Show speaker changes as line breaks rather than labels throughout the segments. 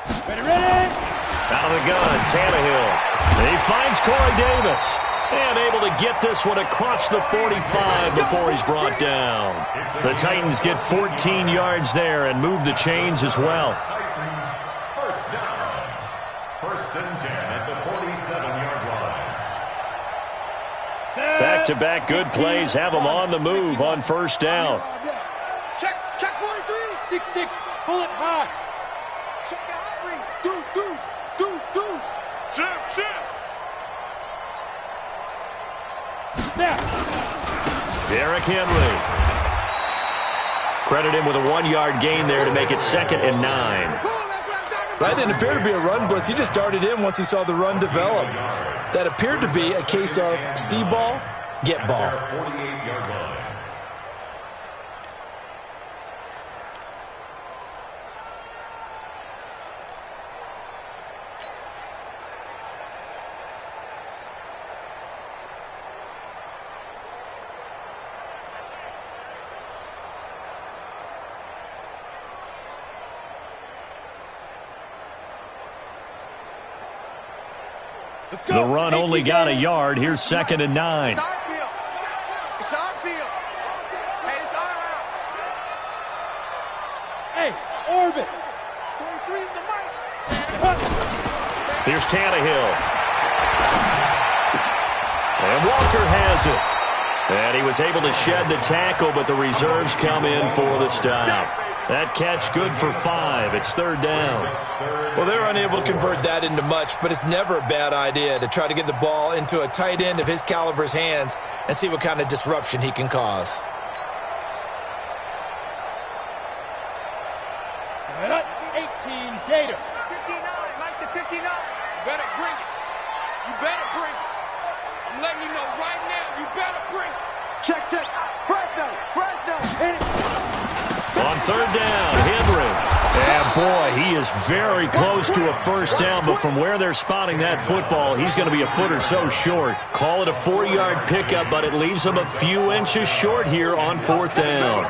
Ready.
Out of the gun, Tannehill. He finds Corey Davis. And able to get this one across the 45 before he's brought down. The Titans get 14 yards there and move the chains as well.
Titans first down. First and 10 at the 47-yard line.
Back-to-back good plays have them on the move on first down.
Check 43. 6-6. Pull it high. Check the high read. Deuce. Shift. There.
Derrick Henry. Credit him with a 1-yard gain there to make it 2nd and 9.
That didn't appear to be a run blitz. He just darted in once he saw the run develop. That appeared to be a case of see ball, get ball.
48-yard line.
The run only got a yard. Here's 2nd and 9.
It's our field. Hey, it's our house. Hey, orbit. 23 is the mic.
Here's Tannehill. And Walker has it. And he was able to shed the tackle, but the reserves come in for the stop. That catch good for 5. It's 3rd down.
Well, they're unable to convert that into much, but it's never a bad idea to try to get the ball into a tight end of his caliber's hands and see what kind of disruption he can cause.
18, Gator. 59, Mike the 59. You better bring it. I'm letting you know right now, you better bring it. Check. Fresno. Hit it.
On 3rd down, Henry. And boy, he is very close to a first down, but from where they're spotting that football, he's going to be a foot or so short. Call it a 4-yard pickup, but it leaves him a few inches short here on 4th down.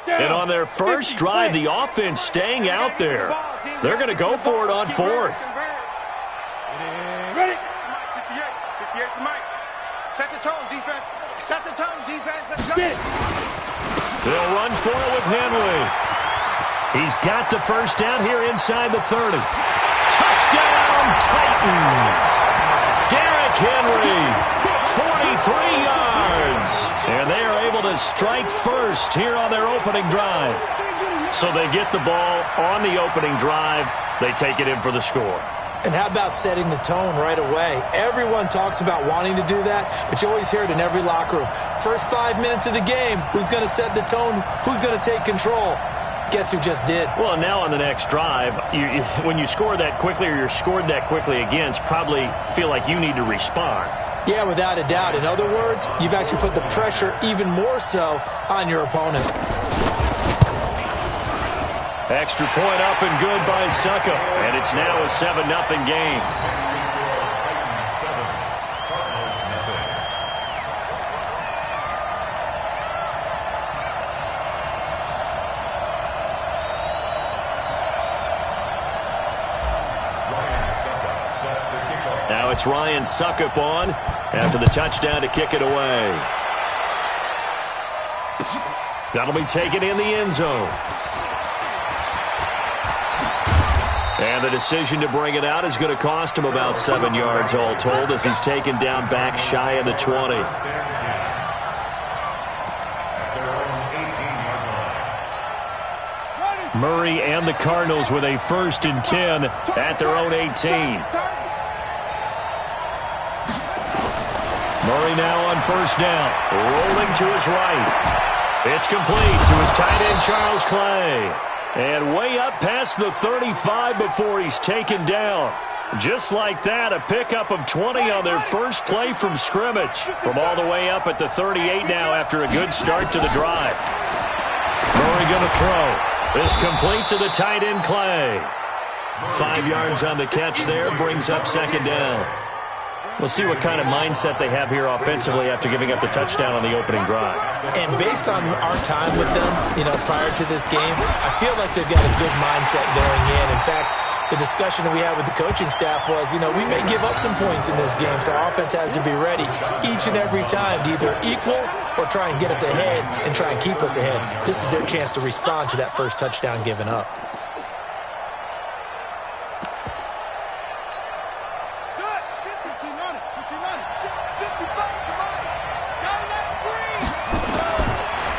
And on their first drive, the offense staying out there. They're going to go for it on 4th.
Ready. 58 to Mike. Set the tone, defense. Let's go.
They'll run for it with Henry. He's got the first down here inside the 30. Touchdown, Titans. Derrick Henry, 43 yards. And they are able to strike first here on their opening drive. So they get the ball on the opening drive. They take it in for the score.
And how about setting the tone right away? Everyone talks about wanting to do that, but you always hear it in every locker room. First 5 minutes of the game, who's going to set the tone? Who's going to take control? Guess who just did?
Well, now on the next drive, when you score that quickly or you're scored that quickly against, probably feel like you need to respond.
Yeah, without a doubt. In other words, you've actually put the pressure even more so on your opponent.
Extra point up and good by Sucka. And it's now a 7-0 game. Now it's Ryan Suckup on after the touchdown to kick it away. That'll be taken in the end zone. And the decision to bring it out is going to cost him about 7 yards all told as he's taken down back shy of the 20. Murray and the Cardinals with a 1st and 10 at their own 18. Murray now on first down, rolling to his right. It's complete to his tight end, Charles Clay. And way up past the 35 before he's taken down. Just like that, a pickup of 20 on their first play from scrimmage. From all the way up at the 38 now after a good start to the drive. Murray going to throw. This complete to the tight end, Clay. 5 yards on the catch there, brings up 2nd down. We'll see what kind of mindset they have here offensively after giving up the touchdown on the opening drive.
And based on our time with them, prior to this game, I feel like they've got a good mindset going in. In fact, the discussion that we had with the coaching staff was, we may give up some points in this game, so our offense has to be ready each and every time to either equal or try and get us ahead and try and keep us ahead. This is their chance to respond to that first touchdown given up.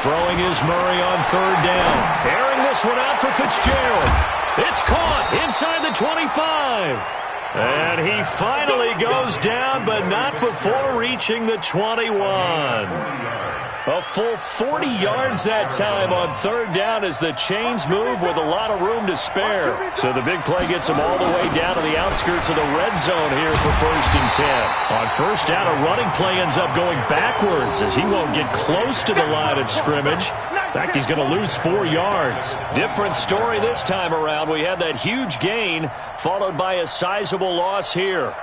Throwing is Murray on third down. Airing this one out for Fitzgerald. It's caught inside the 25. And he finally goes down, but not before reaching the 21. A full 40 yards that time on third down as the chains move with a lot of room to spare. So the big play gets him all the way down to the outskirts of the red zone here for 1st and 10. On first down, a running play ends up going backwards as he won't get close to the line of scrimmage. In fact, he's going to lose 4 yards. Different story this time around. We had that huge gain followed by a sizable loss here.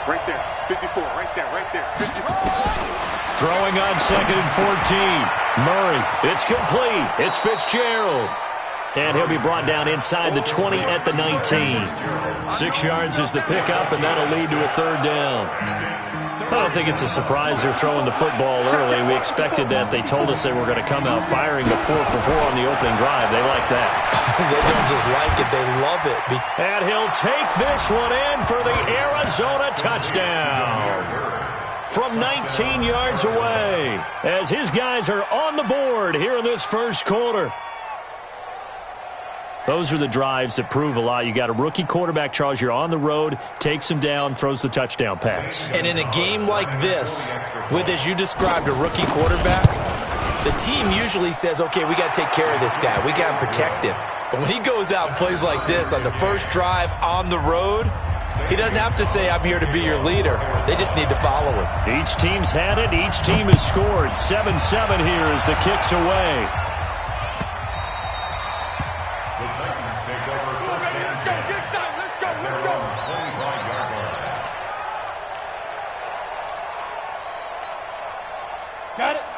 Right there, 54, right there, 54.
Throwing on 2nd and 14. Murray, it's complete. It's Fitzgerald. And he'll be brought down inside the 20 at the 19. 6 yards is the pickup, and that'll lead to a third down. I don't think it's a surprise they're throwing the football early. We expected that. They told us they were going to come out firing the 4-for-4 on the opening drive. They like that.
They don't just like it, they love it.
And he'll take this one in for the Arizona touchdown from 19 yards away as his guys are on the board here in this first quarter. Those are the drives that prove a lot. You got a rookie quarterback, Charles. You're on the road, takes him down, throws the touchdown pass.
And in a game like this, with, as you described, a rookie quarterback, the team usually says, okay, we got to take care of this guy. We got to protect him. But when he goes out and plays like this on the first drive on the road, he doesn't have to say, I'm here to be your leader. They just need to follow him.
Each team's had it. Each team has scored. 7-7 here as the kick's away.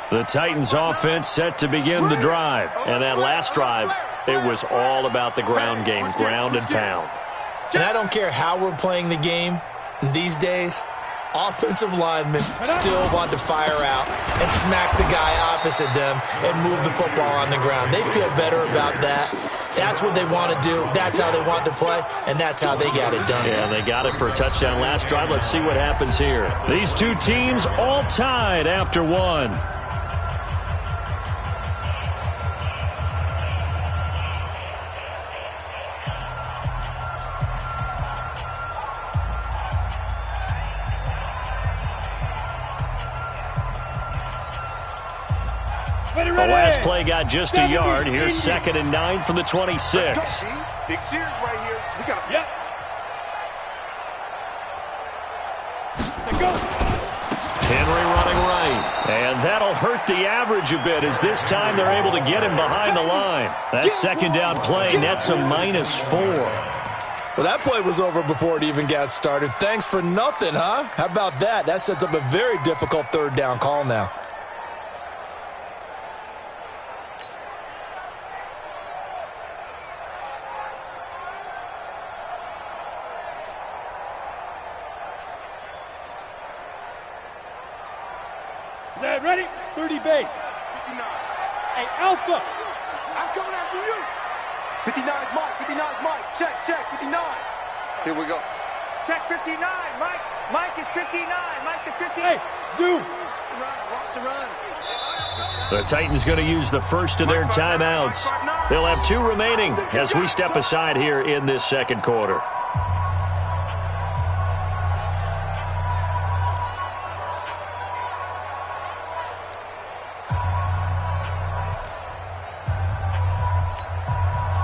The Titans offense set to begin the drive. And that last drive, it was all about the ground game, ground and pound.
And I don't care how we're playing the game these days, offensive linemen still want to fire out and smack the guy opposite them and move the football on the ground. They feel better about that. That's what they want to do. That's how they want to play, and that's how they got it done.
Yeah, they got it for a touchdown last drive. Let's see what happens here. These two teams all tied after one. The last play got just a yard. Here's 2nd and 9 from the 26.
Big series right here. We got to...
Yep. Let's go.
Henry running right. And that'll hurt the average a bit as this time they're able to get him behind the line. That second down play nets a -4.
Well, that play was over before it even got started. Thanks for nothing, huh? How about that? That sets up a very difficult third down call now.
Set, ready? 30 base.
59.
Hey, Alpha.
I'm coming after you. 59 is Mike. 59 is Mike. Check, check. 59. Here we go. Check 59, Mike. Mike is 59. Mike to 50.
Hey, zoom.
Watch the run.
The Titans going to use the first of their timeouts. They'll have 2 remaining as we step aside here in this second quarter.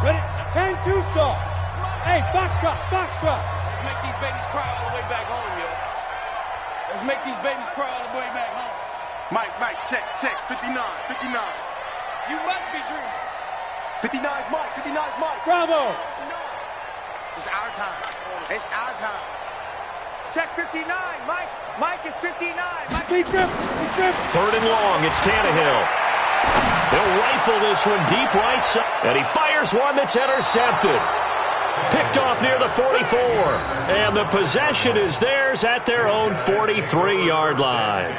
Ready? 10-2 stall. Hey, box drop, box drop. Let's make these babies cry all the way back home, yo. Let's make these babies cry all the way back home.
Mike, check, 59.
You must be dreaming.
59's Mike, 59's Mike.
Bravo!
It's our time. It's our time. Check 59, Mike. Mike is 59. Mike.
Keep grip.
Third and long, it's Tannehill. They'll rifle this one deep right side, and he fires one that's intercepted. Picked off near the 44, and the possession is theirs at their own 43-yard line.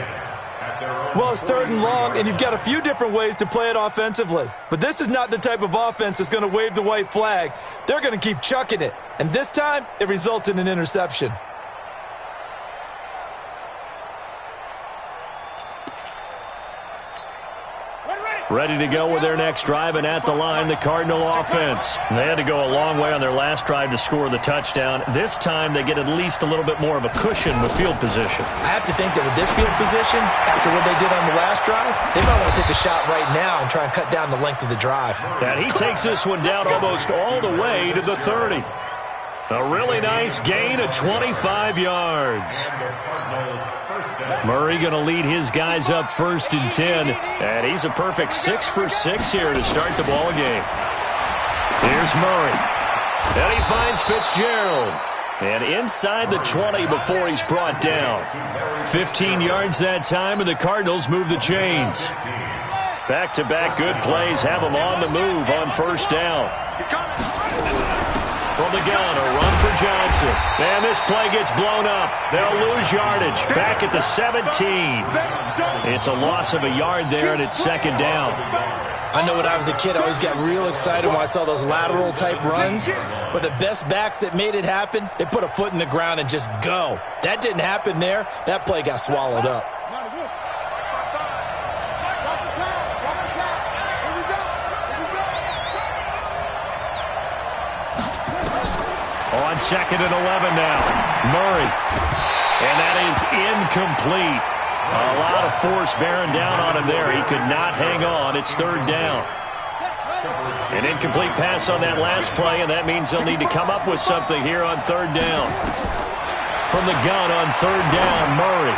Well, it's third and long, and you've got a few different ways to play it offensively. But this is not the type of offense that's going to wave the white flag. They're going to keep chucking it. And this time, it results in an interception.
Ready to go with their next drive, and at the line, the Cardinal offense. They had to go a long way on their last drive to score the touchdown. This time, they get at least a little bit more of a cushion with field position.
I have to think that with this field position, after what they did on the last drive, they might want to take a shot right now and try and cut down the length of the drive.
And he takes this one down almost all the way to the 30. A really nice gain of 25 yards. Murray going to lead his guys up 1st and 10. And he's a perfect 6 for 6 here to start the ball game. Here's Murray. And he finds Fitzgerald. And inside the 20 before he's brought down. 15 yards that time, and the Cardinals move the chains. Back-to-back good plays have them on the move on 1st down. From the gun, a run for Johnson. And this play gets blown up. They'll lose yardage. Back at the 17. It's a loss of a yard there, and it's 2nd down.
I know when I was a kid, I always got real excited when I saw those lateral-type runs. But the best backs that made it happen, they put a foot in the ground and just go. That didn't happen there. That play got swallowed up.
On 2nd and 11 now. Murray. And that is incomplete. A lot of force bearing down on him there. He could not hang on. It's 3rd down. An incomplete pass on that last play, and that means they'll need to come up with something here on 3rd down. From the gun on 3rd down, Murray.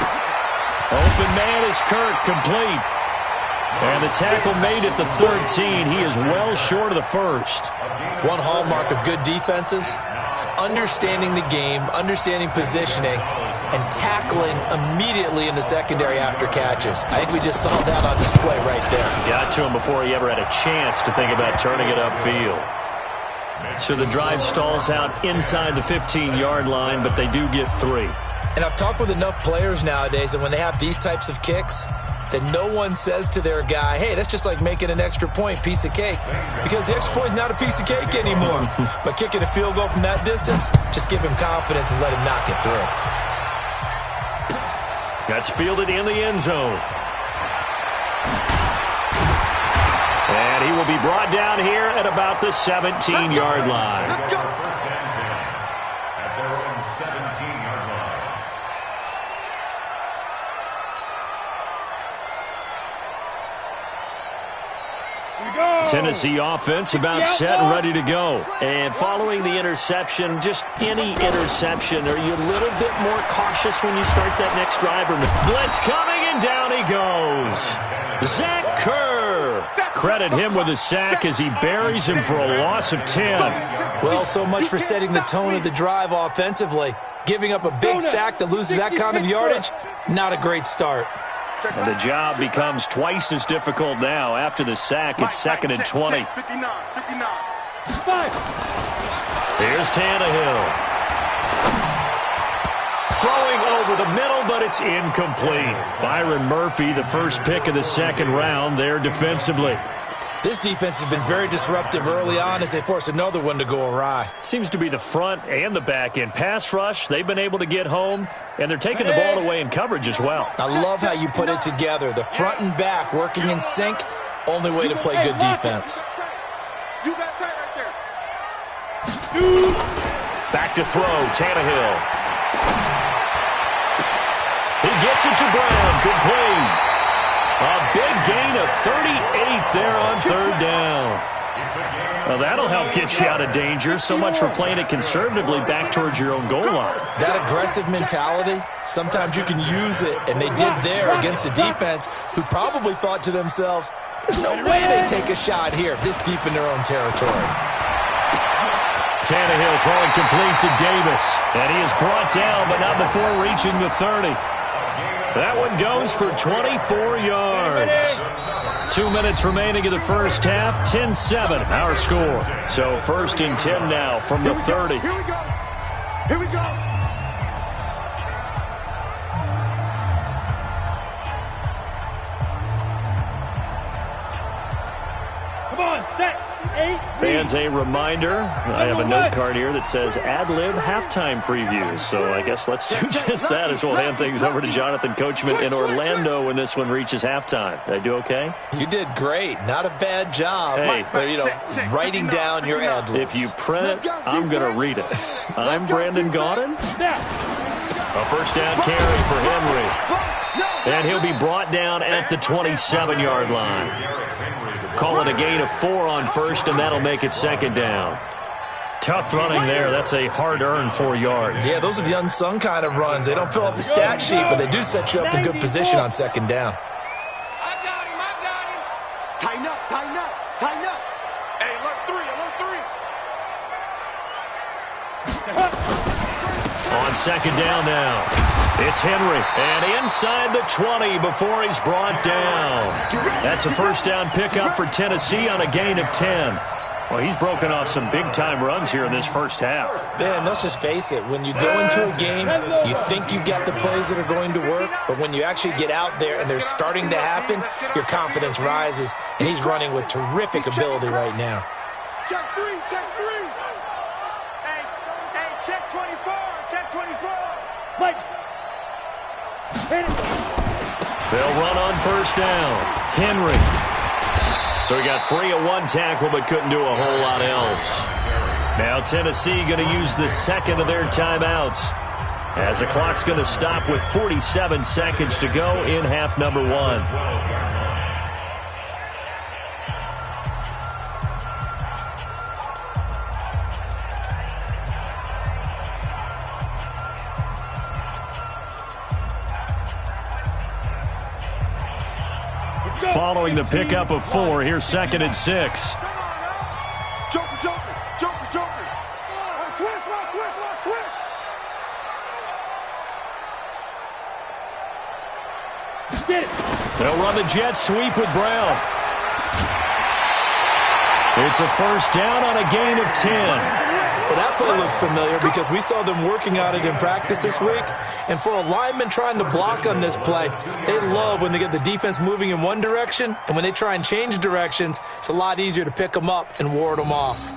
Open man is Kirk, complete. And the tackle made at the 13. He is well short of the 1st.
One hallmark of good defenses is understanding the game, understanding positioning, and tackling immediately in the secondary after catches. I think we just saw that on display right there.
Got to him before he ever had a chance to think about turning it upfield. So the drive stalls out inside the 15-yard line, but they do get 3.
And I've talked with enough players nowadays that when they have these types of kicks, that no one says to their guy, hey, that's just like making an extra point, piece of cake. Because the extra point is not a piece of cake anymore. But kicking a field goal from that distance, just give him confidence and let him knock it through.
That's fielded in the end zone. And he will be brought down here at about the 17-yard line.
First and 10 at their own 17-yard line.
Tennessee offense about set and ready to go. And following the interception, just any interception, are you a little bit more cautious when you start that next drive? Blitz coming, and down he goes. Zach Kerr. Credit him with a sack as he buries him for a loss of 10.
Well, so much for setting the tone of the drive offensively. Giving up a big sack that loses that kind of yardage, not a great start.
And the job becomes twice as difficult now. After the sack, it's 2nd and 20.
59.
Here's Tannehill. Throwing over the middle, but it's incomplete. Byron Murphy, the first pick of the 2nd round there defensively.
This defense has been very disruptive early on as they force another one to go awry.
Seems to be the front and the back end. Pass rush, they've been able to get home, and they're taking the ball away in coverage as well.
I love how you put it together. The front and back working in sync, only way to play good defense.
You got tight right there.
Shoot.
Back to throw, Tannehill. He gets it to Brown, complete. A big gain of 38 there on 3rd down. Well, that'll help get you out of danger. So much for playing it conservatively back towards your own goal line.
That aggressive mentality, sometimes you can use it, and they did there against a defense who probably thought to themselves, there's no way they take a shot here this deep in their own territory.
Tannehill throwing complete to Davis. And he is brought down, but not before reaching the 30. That one goes for 24 yards. 2 minutes remaining in the first half. 10-7, our score. So 1st and 10 now from the 30.
Here we go. Here we go.
Come on, set. 8.
Fans, a reminder, I have a note card here that says ad-lib halftime previews. So I guess let's do just that as we'll hand things over to Jonathan Coachman in Orlando when this one reaches halftime. Did I do okay?
You did great. Not a bad job.
Hey.
Writing down your ad-libs.
If you print it, I'm going to read it. I'm Brandon Gaudin. A first down carry for Henry. And he'll be brought down at the 27-yard line. Call it a gain of 4 on first, and that'll make it 2nd down. Tough running there. That's a hard-earned 4 yards.
Yeah, those are the unsung kind of runs. They don't fill up the stat sheet, but they do set you up in good position on 2nd down.
I got him.
Tighten up, tighten up, tighten up. Hey, alert 3, alert 3.
On 2nd down now. It's Henry, and inside the 20 before he's brought down. That's a first down pickup for Tennessee on a gain of 10. Well, he's broken off some big-time runs here in this first half.
Man, let's just face it. When you go into a game, you think you got the plays that are going to work, but when you actually get out there and they're starting to happen, your confidence rises, and he's running with terrific ability right now.
Check 3, check 3. Hey, check 24, check 24.
Like.
They'll run on first down. Henry. So he got free of 1 tackle but couldn't do a whole lot else. Now Tennessee going to use the 2nd of their timeouts as the clock's going to stop with 47 seconds to go in half number 1. Following the pickup of 4, here's 2nd and 6.
Joker, joker, joker, joker. Swiss, Swiss.
Get it.
They'll run the jet sweep with Brown. It's a first down on a gain of 10.
Well, that play looks familiar because we saw them working on it in practice this week. And for a lineman trying to block on this play, they love when they get the defense moving in one direction. And when they try and change directions, it's a lot easier to pick them up and ward them off.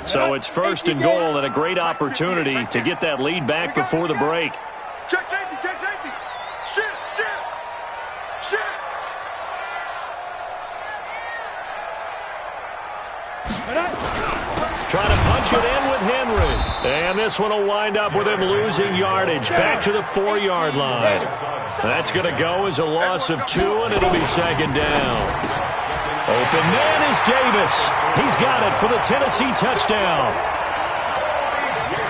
So it's 1st and goal and a great opportunity to get that lead back before the break.
Check safety, check safety. Shit.
Trying to punch it in with Henry. And this one will wind up with him losing yardage back to the 4-yard line. That's going to go as a loss of 2, and it'll be 2nd down. Open man is Davis. He's got it for the Tennessee touchdown.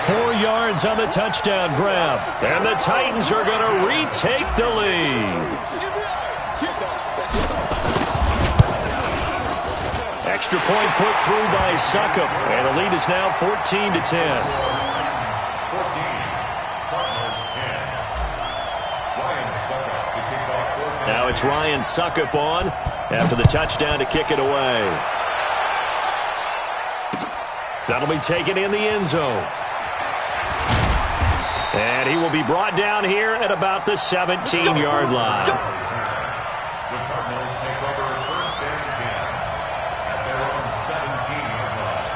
4 yards on the touchdown grab. And the Titans are going to retake the lead. Extra point put through by Succop, and the lead is now 14-10.
14, Cardinals 10.
Now it's Ryan Succop on after the touchdown to kick it away. That'll be taken in the end zone. And he will be brought down here at about the 17-yard line.
The Cardinals take over 1st and 10 at their own 17-yard line.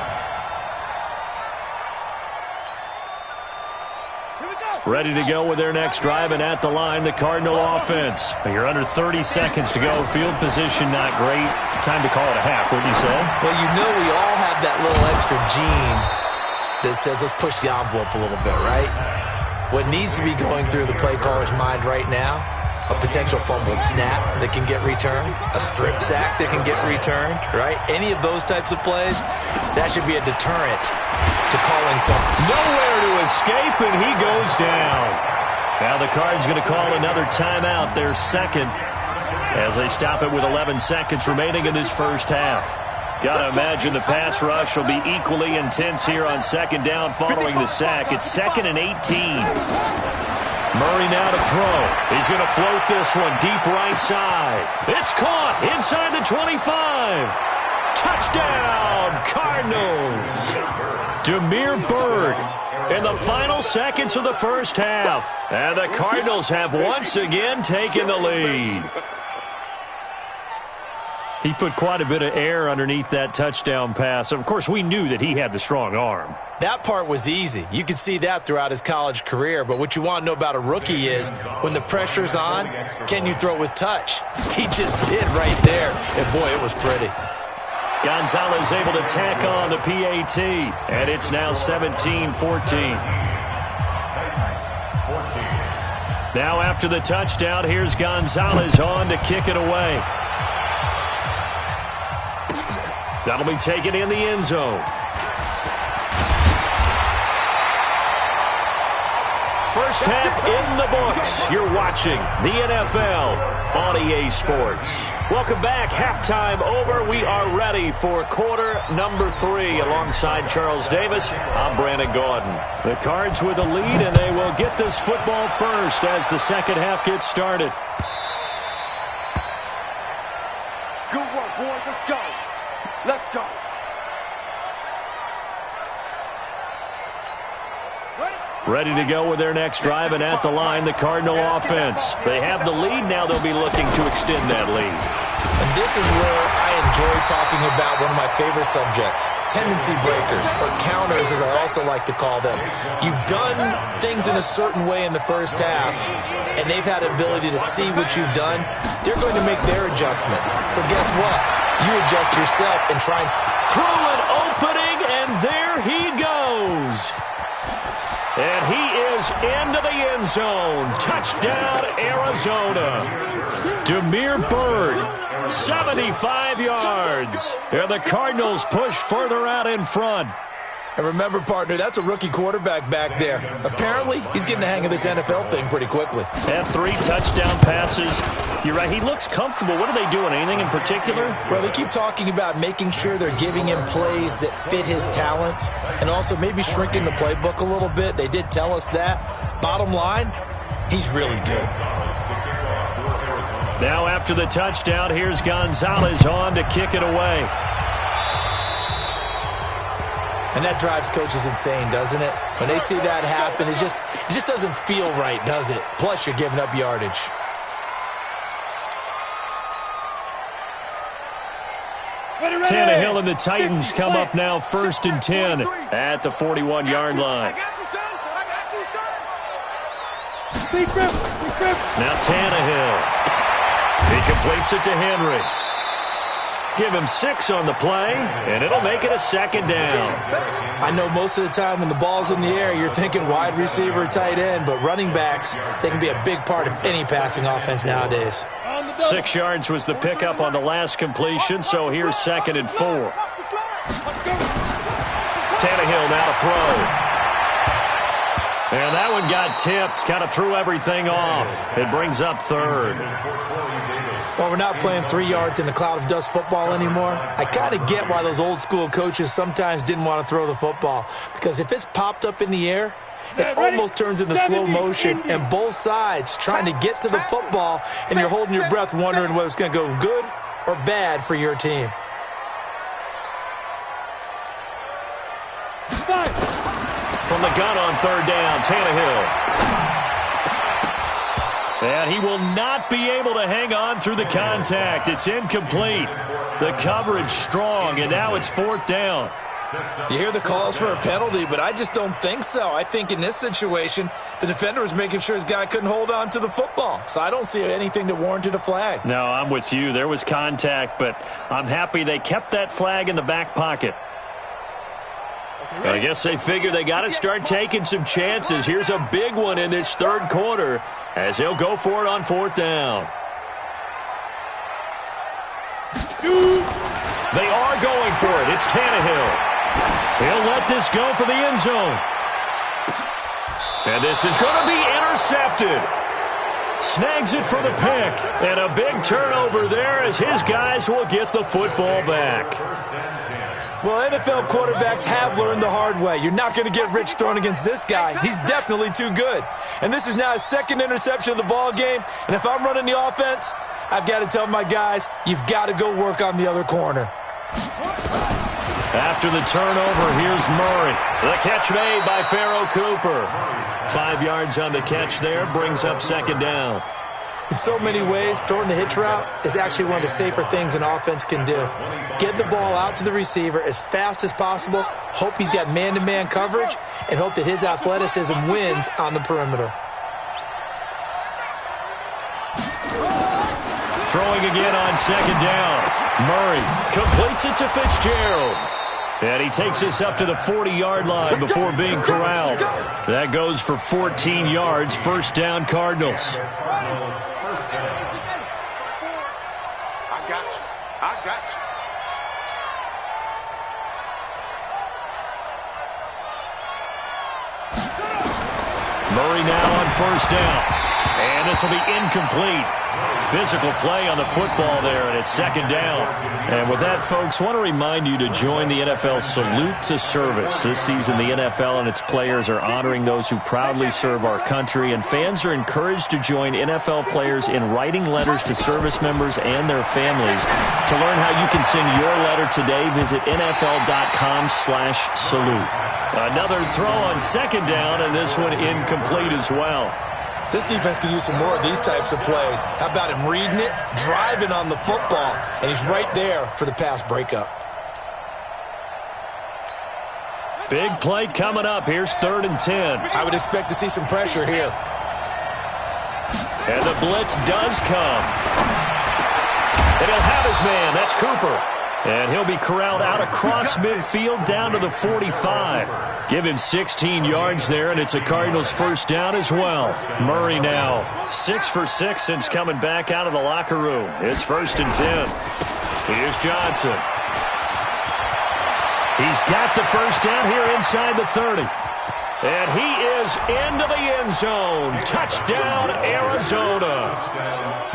Ready to go with their next drive, and at the line, the Cardinal offense. You're under 30 seconds to go. Field position not great. Time to call it a half, wouldn't you say?
Well, you know we all have that little extra gene that says let's push the envelope a little bit, right? What needs to be going through the play caller's mind right now a potential fumbled snap that can get returned, a strip sack that can get returned, right? Any of those types of plays, that should be a deterrent to calling something.
Nowhere to escape, and he goes down. Now the Cards going to call another timeout, their second, as they stop it with 11 seconds remaining in this first half. Got to imagine the pass rush will be equally intense here on second down following the sack. It's 2nd and 18. Murray now to throw. He's going to float this one deep right side. It's caught inside the 25. Touchdown, Cardinals. Damiere Byrd in the final seconds of the first half. And the Cardinals have once again taken the lead. He put quite a bit of air underneath that touchdown pass. Of course, we knew that he had the strong arm.
That part was easy. You could see that throughout his college career. But what you want to know about a rookie is when the pressure's on, can you throw with touch? He just did right there. And, boy, it was pretty.
Gonzalez able to tack on the PAT. And it's now 17-14. Now after the touchdown, here's Gonzalez on to kick it away. That'll be taken in the end zone. First half in the books. You're watching the NFL on EA Sports. Welcome back. Halftime over. We are ready for quarter number 3. Alongside Charles Davis, I'm Brandon Gordon. The Cards with the lead, and they will get this football first as the second half gets started.
Good work, boys. Let's go. Let's go.
Ready to go with their next drive, and at the line, the Cardinal offense. They have the lead. Now they'll be looking to extend that lead.
And this is where I enjoy talking about one of my favorite subjects, tendency breakers, or counters as I also like to call them. You've done things in a certain way in the first half, and they've had the ability to see what you've done. They're going to make their adjustments. So guess what? You adjust yourself and try and
through an opening, and there he goes. And he is into the end zone. Touchdown, Arizona. Damiere Byrd, 75 yards. And the Cardinals push further out in front.
And remember, partner, that's a rookie quarterback back there. Apparently, he's getting the hang of this NFL thing pretty quickly.
And 3 touchdown passes. You're right, he looks comfortable. What are they doing? Anything in particular?
Well, they keep talking about making sure they're giving him plays that fit his talents and also maybe shrinking the playbook a little bit. They did tell us that. Bottom line, he's really good.
Now after the touchdown, here's Gonzalez on to kick it away.
And that drives coaches insane, doesn't it? When they see that happen, it just doesn't feel right, does it? Plus, you're giving up yardage.
Tannehill and the Titans come up now 1st and 10 at the 41-yard line. Now Tannehill. He completes it to Henry. Give him 6 on the play, and it'll make it a 2nd down.
I know most of the time when the ball's in the air, you're thinking wide receiver, tight end, but running backs, they can be a big part of any passing offense nowadays.
6 yards was the pickup on the last completion, so here's 2nd and 4. Tannehill now to throw. And that one got tipped, kind of threw everything off. It brings up 3rd.
Well, we're not playing 3 yards in a cloud of dust football anymore. I kind of get why those old school coaches sometimes didn't want to throw the football. Because if it's popped up in the air, it almost turns into slow motion. And both sides trying to get to the football, and you're holding your breath wondering whether it's going to go good or bad for your team.
From the gun on 3rd down, Tannehill. And he will not be able to hang on through the contact. It's incomplete. The coverage strong, and now it's 4th down.
You hear the calls for a penalty, but I just don't think so. I think in this situation, the defender was making sure his guy couldn't hold on to the football. So I don't see anything that warranted a flag.
No, I'm with you. There was contact, but I'm happy they kept that flag in the back pocket. I guess they figure they got to start taking some chances. Here's a big one in this 3rd quarter as he'll go for it on 4th down. They are going for it. It's Tannehill. He'll let this go for the end zone. And this is going to be intercepted. Snags it for the pick. And a big turnover there as his guys will get the football back.
Well, NFL quarterbacks have learned the hard way. You're not going to get rich thrown against this guy. He's definitely too good. And this is now his 2nd interception of the ball game. And if I'm running the offense, I've got to tell my guys, you've got to go work on the other corner.
After the turnover, here's Murray. The catch made by Pharaoh Cooper. 5 yards on the catch there, brings up 2nd down.
In so many ways, throwing the hitch route is actually one of the safer things an offense can do. Get the ball out to the receiver as fast as possible, hope he's got man-to-man coverage, and hope that his athleticism wins on the perimeter.
Throwing again on 2nd down. Murray completes it to Fitzgerald. And he takes this up to the 40-yard line before being corralled. That goes for 14 yards, 1st down Cardinals.
I got you. I got you.
Murray now on 1st down. And this will be incomplete. Physical play on the football there, and it's 2nd down. And with that, folks, I want to remind you to join the NFL Salute to Service. This season, the NFL and its players are honoring those who proudly serve our country, and fans are encouraged to join NFL players in writing letters to service members and their families. To learn how you can send your letter today, visit NFL.com/salute. Another throw on 2nd down, and this one incomplete as well.
This defense could use some more of these types of plays. How about him reading it, driving on the football, and he's right there for the pass breakup.
Big play coming up. Here's 3rd and 10.
I would expect to see some pressure here.
And the blitz does come. And he'll have his man. That's Cooper. And he'll be corralled out across midfield down to the 45. Give him 16 yards there, and it's a Cardinals 1st down as well. Murray now 6 for 6 since coming back out of the locker room. It's 1st and 10. Here's Johnson. He's got the 1st down here inside the 30. And he is into the end zone. Touchdown, Arizona.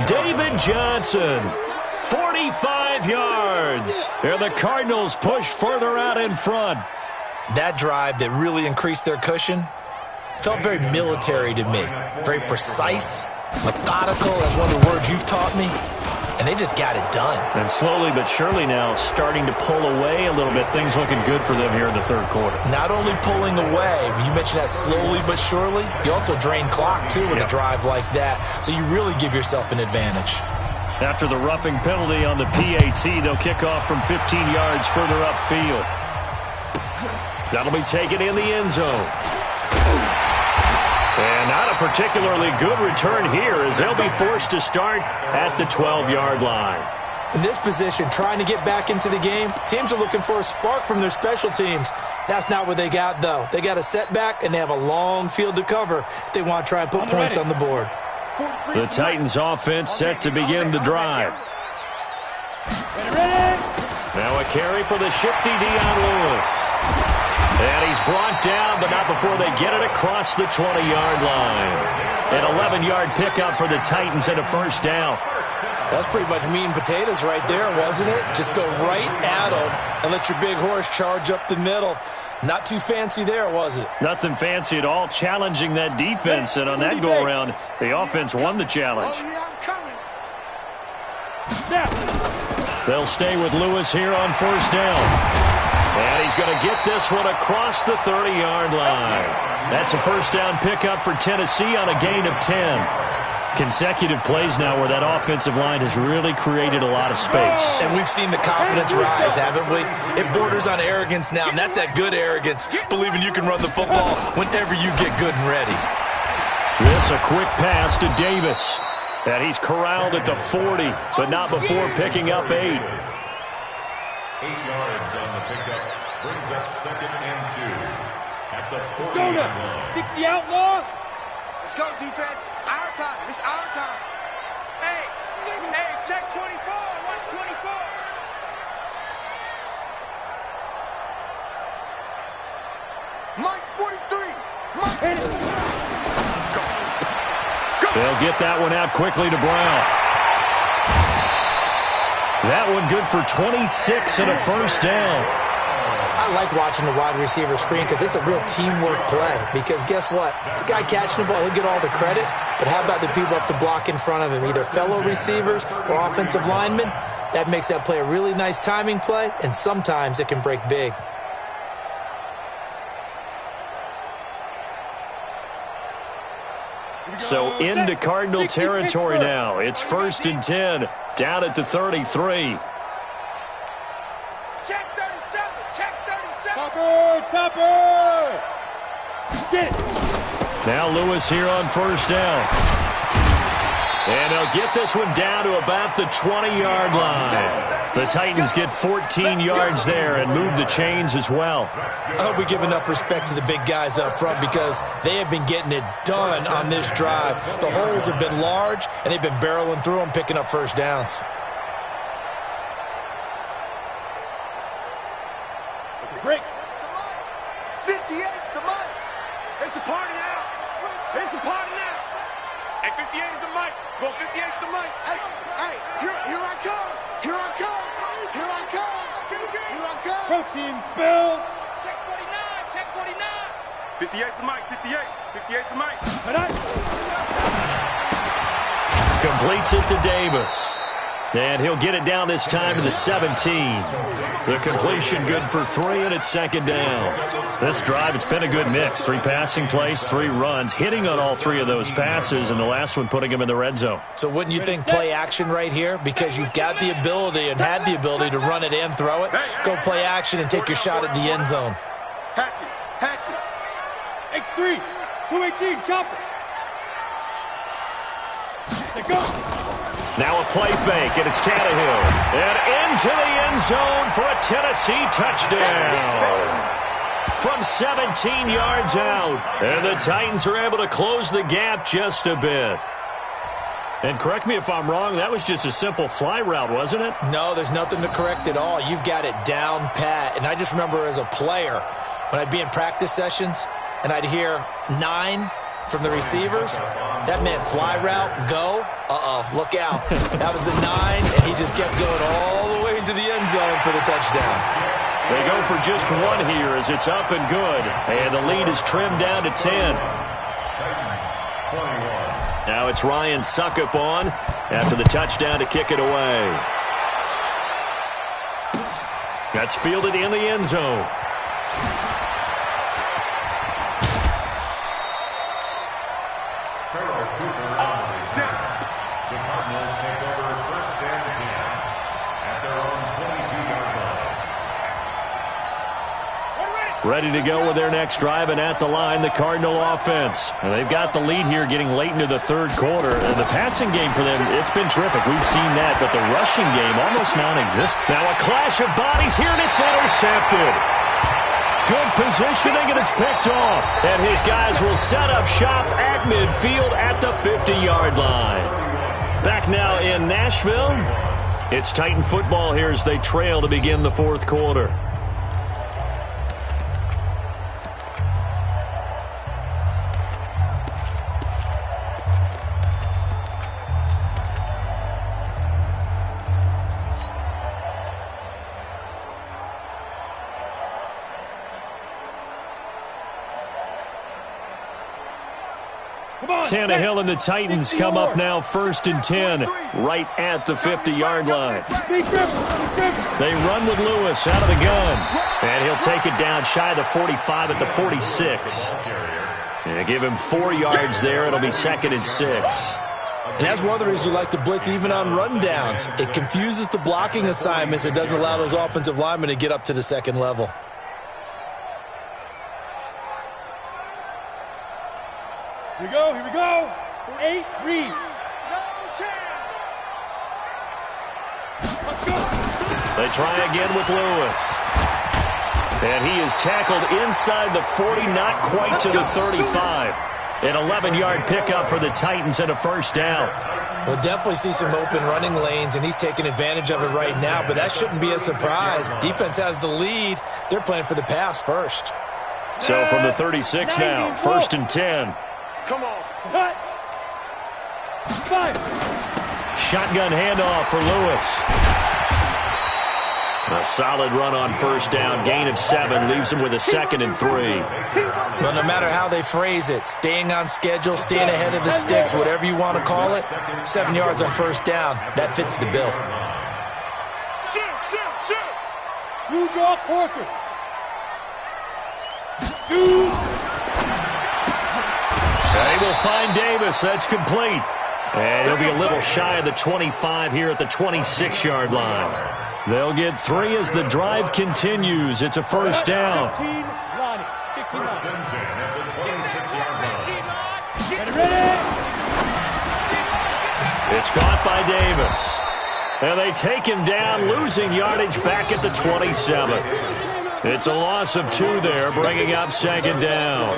David Johnson. 45 yards. And the Cardinals push further out in front.
That drive that really increased their cushion felt very military to me. Very precise, methodical, that's one of the words you've taught me. And they just got it done.
And slowly but surely now starting to pull away a little bit. Things looking good for them here in the 3rd quarter.
Not only pulling away, but you mentioned that slowly but surely. You also drain clock, too, with a drive like that. So you really give yourself an advantage.
After the roughing penalty on the PAT, they'll kick off from 15 yards further upfield. That'll be taken in the end zone. And not a particularly good return here as they'll be forced to start at the 12-yard line.
In this position, trying to get back into the game, teams are looking for a spark from their special teams. That's not what they got, though. They got a setback, and they have a long field to cover if they want to try and put points on the board.
The Titans offense set to begin the drive. Now a carry for the shifty Dion Lewis. And he's brought down, but not before they get it across the 20-yard line. An 11-yard pickup for the Titans and a 1st down.
That's pretty much meat and potatoes right there, wasn't it? Just go right at them and let your big horse charge up the middle. Not too fancy there, was it?
Nothing fancy at all, challenging that defense. And on that go-around, the offense won the challenge. They'll stay with Lewis here on 1st down. And he's going to get this one across the 30-yard line. That's a 1st down pickup for Tennessee on a gain of 10. Consecutive plays now where that offensive line has really created a lot of space.
And we've seen the confidence rise, haven't we? It borders on arrogance now, and that's that good arrogance, believing you can run the football whenever you get good and ready.
This a quick pass to Davis. And he's corralled at the 40, but not before picking up 8.
8 yards on the pickup. Brings up 2nd and 2. At the 40-yard line.
60 outlaw.
Let's go, defense. Our time. It's our time. Hey, check 24. Watch 24. Mike's 43. Mike. Hit it. Go.
They'll get that one out quickly to Brown. That one good for 26 and a first down.
I like watching the wide receiver screen because it's a real teamwork play. Because guess what? The guy catching the ball, he'll get all the credit. But how about the people up to block in front of him, either fellow receivers or offensive linemen? That makes that play a really nice timing play, and sometimes it can break big.
So into Cardinal territory now. It's 1st and 10, down at the 33.
Check 37. Check 37. Topper. Get it.
Now Lewis here on first down. And they'll get this one down to about the 20-yard line. The Titans get 14 yards there and move the chains as well.
I hope we give enough respect to the big guys up front because they have been getting it done on this drive. The holes have been large, and they've been barreling through them, picking up first downs.
Break.
58, the Mike. It's a party now. It's a party now. Hey, 58 is the Mike. Go 58 is the Mike. Hey, here I come. Here I come. Here I come. Here I come.
Protein spill. Check 49. Check 49.
58's the Mike. 58. 58's the Mike.
Completes it to Davis. And he'll get it down this time to the 17. The completion good for 3, and it's 2nd down. This drive, it's been a good mix. 3 passing plays, 3 runs, hitting on all 3 of those passes, and the last one putting him in the red zone.
So wouldn't you think play action right here? Because you've got the ability and had the ability to run it and throw it. Go play action and take your shot at the end zone.
Hatchet.
X3. 218. Chopper. Let's go.
Now a play fake, and it's Tannehill. And into the end zone for a Tennessee touchdown. From 17 yards out. And the Titans are able to close the gap just a bit. And correct me if I'm wrong, that was just a simple fly route, wasn't it?
No, there's nothing to correct at all. You've got it down pat. And I just remember as a player, when I'd be in practice sessions, and I'd hear 9 from the receivers, that meant fly route, go, look out. That was the 9, and he just kept going all the way into the end zone for the touchdown.
They go for just 1 here as it's up and good, and the lead is trimmed down to 10. Now it's Ryan Suckup on after the touchdown to kick it away. That's fielded in the end zone. Ready to go with their next drive, and at the line, the Cardinal offense. And they've got the lead here getting late into the 3rd quarter. And the passing game for them, it's been terrific. We've seen that, but the rushing game almost non-existent. Now a clash of bodies here, and it's intercepted. Good positioning, and it's picked off. And his guys will set up shop at midfield at the 50-yard line. Back now in Nashville. It's Titan football here as they trail to begin the 4th quarter. Tannehill and the Titans come up now 1st and 10 right at the 50-yard line. They run with Lewis out of the gun. And he'll take it down shy of the 45 at the 46. And give him 4 yards there. It'll be 2nd and 6.
And that's one of the reasons you like to blitz even on rundowns. It confuses the blocking assignments. It doesn't allow those offensive linemen to get up to the 2nd level.
Here we go. Here we go. 8, read.
No chance.
Let's go.
They try again with Lewis. And he is tackled inside the 40, not quite to the 35. An 11-yard pickup for the Titans and a first down.
We'll definitely see some open running lanes, and he's taking advantage of it right now, but that shouldn't be a surprise. Defense has the lead. They're playing for the pass first.
So from the 36 now, 1st and 10.
Come on.
Cut. 5.
Shotgun handoff for Lewis. A solid run on first down. Gain of 7 leaves him with a 2nd and 3.
Well, no matter how they phrase it, staying on schedule, staying ahead of the sticks, whatever you want to call it, 7 yards on first down, that fits the bill.
Shoot.
You draw quarters. Shoot.
They will find Davis. That's complete. And he'll be a little shy of the 25 here at the 26-yard line. They'll get 3 as the drive continues. It's a first down.
15, Lonnie. 15.
First and 10 at the 26-yard line.
Get ready.
It's caught by Davis. And they take him down, losing yardage back at the 27. It's a loss of 2 there, bringing up 2nd down.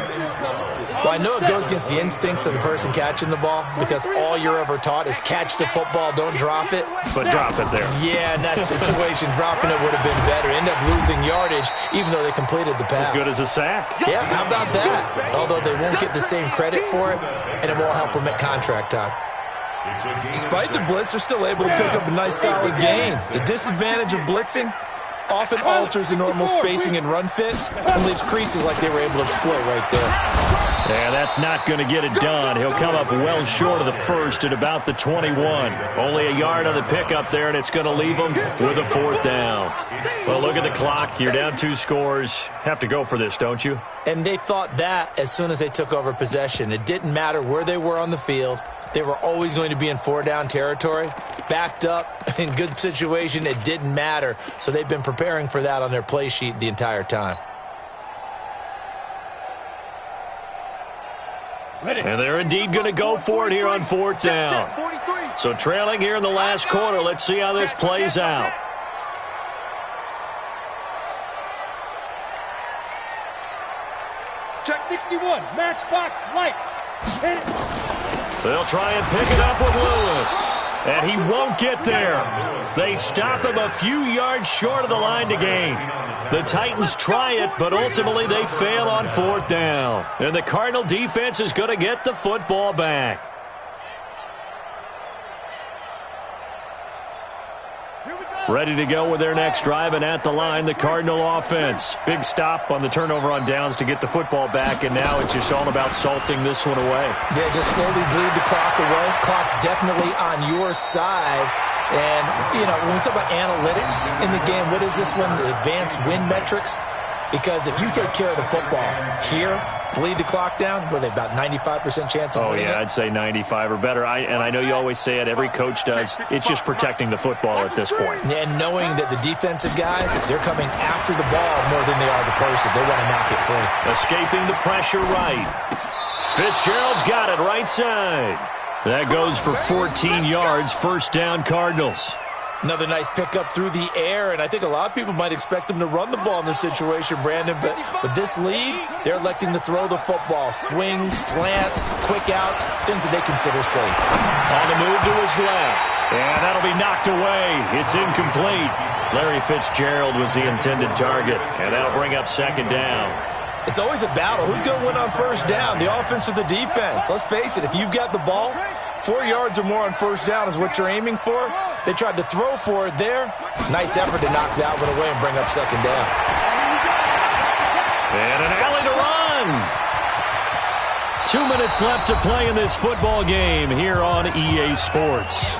Well, I know it goes against the instincts of the person catching the ball because all you're ever taught is catch the football, don't drop it.
But drop it there.
Yeah, in that situation, dropping it would have been better. End up losing yardage, even though they completed the pass.
As good as a sack.
Yeah, how about that? Although they won't get the same credit for it, and it won't help them at contract time. Despite the blitz, they're still able to pick up a nice, solid gain. The disadvantage of blitzing often alters the normal spacing and run fits and leaves creases like they were able to exploit right there.
Yeah, that's not going to get it done. He'll come up well short of the first at about the 21. Only a yard on the pickup there, and it's going to leave him with a 4th down. Well, look at the clock. You're down 2 scores. Have to go for this, don't you?
And they thought that as soon as they took over possession. It didn't matter where they were on the field. They were always going to be in 4-down territory. Backed up, in good situation, it didn't matter. So they've been preparing for that on their play sheet the entire time.
And they're indeed going to go for it here on 4th down. So trailing here in the last quarter. Let's see how this plays out.
Check 61. Matchbox lights. Hit it.
They'll try and pick it up with Lewis. And he won't get there. They stop him a few yards short of the line to gain. The Titans try it, but ultimately they fail on 4th down. And the Cardinal defense is going to get the football back. Ready to go with their next drive, and at the line, the Cardinal offense. Big stop on the turnover on downs to get the football back, and now it's just all about salting this one away.
Yeah, just slowly bleed the clock away. Clock's definitely on your side. And, you know, when we talk about analytics in the game, what is this one? Advanced win metrics? Because if you take care of the football here, bleed the clock down, what are they, about 95% chance of winning it?
I'd say 95 or better. And I know you always say it, every coach does. It's just protecting the football at this point.
And knowing that the defensive guys, they're coming after the ball more than they are the person. They want to knock it free.
Escaping the pressure right. Fitzgerald's got it right side. That goes for 14 yards, 1st down Cardinals.
Another nice pickup through the air, and I think a lot of people might expect them to run the ball in this situation, Brandon, but with this lead, they're electing to throw the football. Swings, slants, quick outs, things that they consider safe.
On the move to his left, and that'll be knocked away. It's incomplete. Larry Fitzgerald was the intended target, and that'll bring up 2nd down.
It's always a battle. Who's going to win on 1st down, the offense or the defense? Let's face it, if you've got the ball, 4 yards or more on 1st down is what you're aiming for. They tried to throw for it there. Nice effort to knock that one away and bring up 2nd down.
And an alley to run. 2 minutes left to play in this football game here on EA Sports.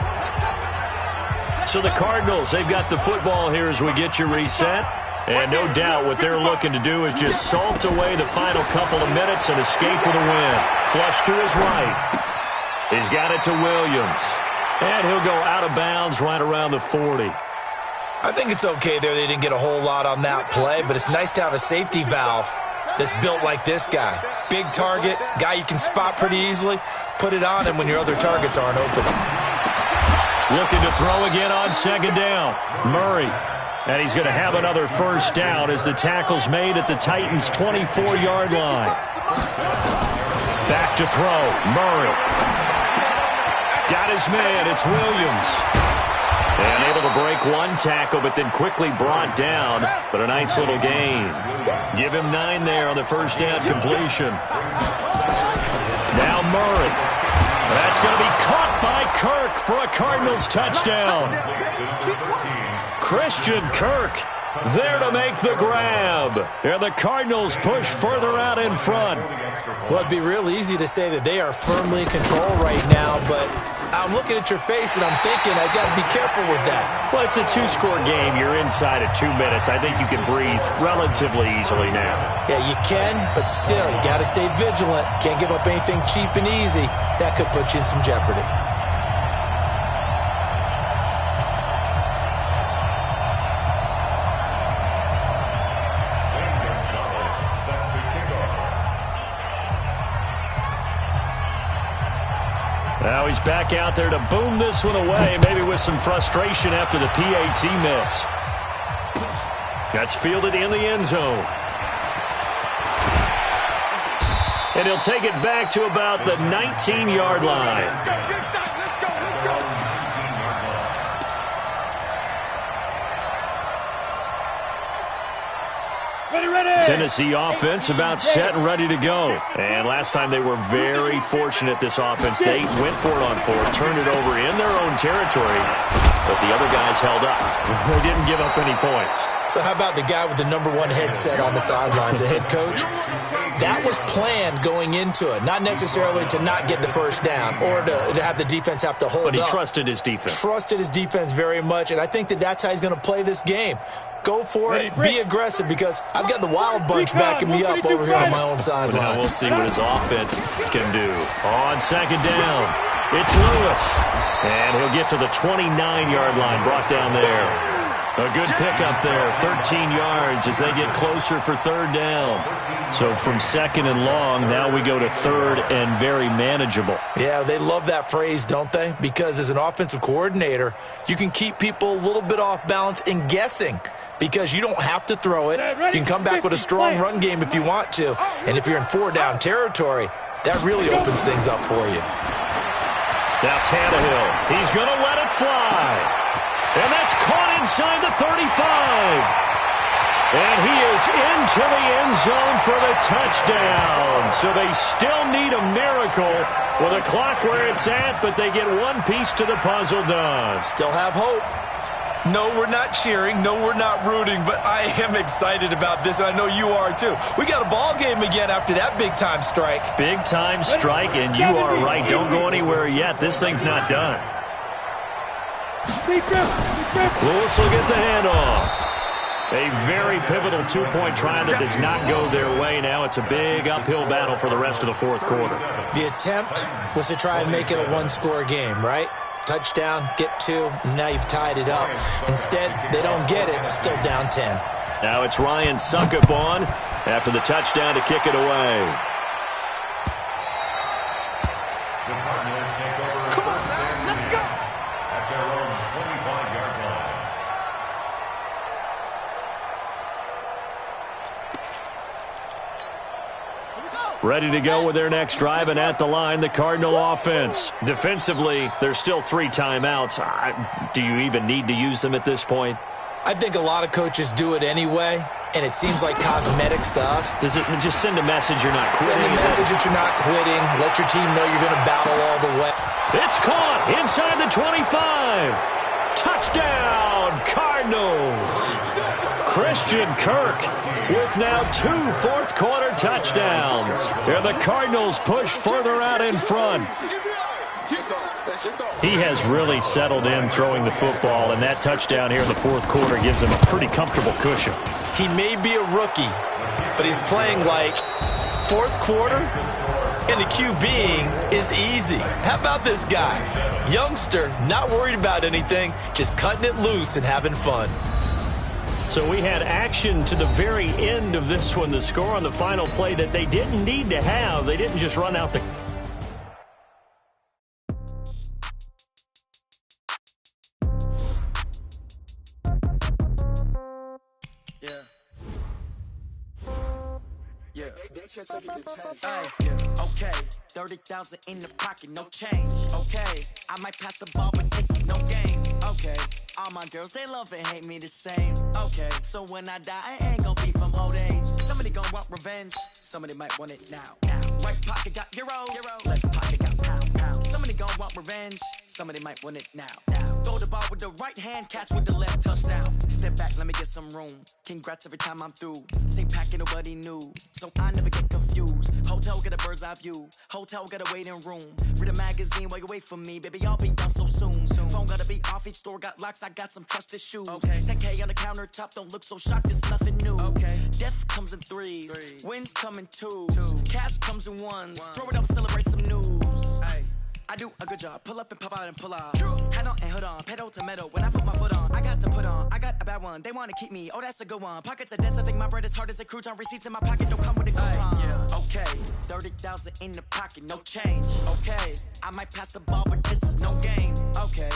So the Cardinals, they've got the football here as we get you reset. And no doubt what they're looking to do is just salt away the final couple of minutes and escape with a win. Flush to his right. He's got it to Williams. And he'll go out of bounds right around the 40.
I think it's okay there. They didn't get a whole lot on that play, but it's nice to have a safety valve that's built like this guy. Big target, guy you can spot pretty easily. Put it on him when your other targets aren't open.
Looking to throw again on 2nd down. Murray. And he's going to have another 1st down as the tackle's made at the Titans' 24-yard line. Back to throw. Murray. Got his man. It's Williams. And able to break one tackle, but then quickly brought down. But a nice little gain. Give him 9 there on the first down completion. Now Murray. That's going to be caught by Kirk for a Cardinals touchdown. Christian Kirk there to make the grab. And the Cardinals push further out in front.
Well, it'd be real easy to say that they are firmly in control right now, but I'm looking at your face and I'm thinking I've got to be careful with that.
Well, it's a 2-score game. You're inside at 2 minutes. I think you can breathe relatively easily now.
Yeah, you can, but still, you got to stay vigilant. Can't give up anything cheap and easy. That could put you in some jeopardy.
Now he's back out there to boom this one away, maybe with some frustration after the PAT miss. That's fielded in the end zone. And he'll take it back to about the 19-yard line. Tennessee offense about set and ready to go. And last time they were very fortunate, this offense. They went for it on 4, turned it over in their own territory, but the other guys held up. They didn't give up any points.
So how about the guy with the #1 headset on the sidelines, the head coach? That was planned going into it, not necessarily to not get the first down or to have the defense have to hold up.
But he trusted his defense.
Trusted his defense very much, and I think that that's how he's going to play this game. Go for it, be aggressive, because I've got the Wild Bunch backing me up over here on my own sideline.
Now we'll see what his offense can do. On second down, it's Lewis. And he'll get to the 29-yard line, brought down there. A good pickup there, 13 yards as they get closer for third down. So from second and long, now we go to third and very manageable.
Yeah, they love that phrase, don't they? Because as an offensive coordinator, you can keep people a little bit off balance and guessing, because you don't have to throw it. You can come back with a strong run game if you want to. And if you're in 4-down territory, that really opens things up for you.
Now Tannehill, he's going to let it fly. And that's caught inside the 35. And he is into the end zone for the touchdown. So they still need a miracle with a clock where it's at, but they get one piece to the puzzle done.
Still have hope. No, we're not cheering. No, we're not rooting, but I am excited about this, and I know you are too. We got a ball game again after that big-time strike.
Big-time strike, and you are right. Don't go anywhere yet. This thing's not done. Lewis will get the handoff. A very pivotal 2-point try that does not go their way. Now it's a big uphill battle for the rest of the fourth quarter.
The attempt was to try and make it a 1-score game, right? Touchdown, get 2, and now you've tied it up. Instead, they don't get it, still down 10.
Now it's Ryan Suckup on after the touchdown to kick it away.
Come on, man, let's go.
At their own 25-yard line.
Ready to go with their next drive, and at the line, the Cardinal offense. Defensively, there's still 3 timeouts. Do you even need to use them at this point?
I think a lot of coaches do it anyway, and it seems like cosmetics to us.
Does it just send a message you're not quitting?
Send a message that you're not quitting. Let your team know you're going to battle all the way.
It's caught inside the 25. Touchdown, Cardinals. Christian Kirk with now 2 fourth-quarter touchdowns. And the Cardinals push further out in front. He has really settled in throwing the football, and that touchdown here in the fourth quarter gives him a pretty comfortable cushion.
He may be a rookie, but he's playing like fourth quarter, and the QBing is easy. How about this guy? Youngster, not worried about anything, just cutting it loose and having fun.
So we had action to the very end of this one. The score on the final play that they didn't need to have. They didn't just run out the...
Yeah. Okay, 30,000 in the pocket, no change. Okay, I might pass the ball, but this is no game. Okay, all my girls, they love and hate me the same. Okay, so when I die, I ain't gon' be from old age. Somebody gon' want revenge, somebody might want it now. Right pocket got euros, left pocket got pounds. Somebody gon' want revenge, somebody might want it now. Throw the ball with the right hand, catch with the left, touchdown. Step back, let me get some room. Congrats every time I'm through. Same packet, nobody new, so I never get confused. Hotel get a bird's eye view, hotel get a waiting room. Read a magazine while you wait for me, baby, I'll be done so soon. Phone gotta be off, each store got locks, I got some trusted shoes. 10K on the countertop, don't look so shocked, it's nothing new. Death comes in threes, wins come in twos, cash comes in ones. Throw it up, celebrate some news. I do a good job, pull up and pop out and pull out. Hat on and hood on, pedal to metal. When I put my foot on, I got to put on. I got a bad one, they wanna keep me, oh that's a good one. Pockets are dense, I think my bread is hard as a crouton. Receipts in my pocket don't come with a coupon. Okay, 30,000 in the pocket, no change. Okay, I might pass the ball, but this is no game. Okay,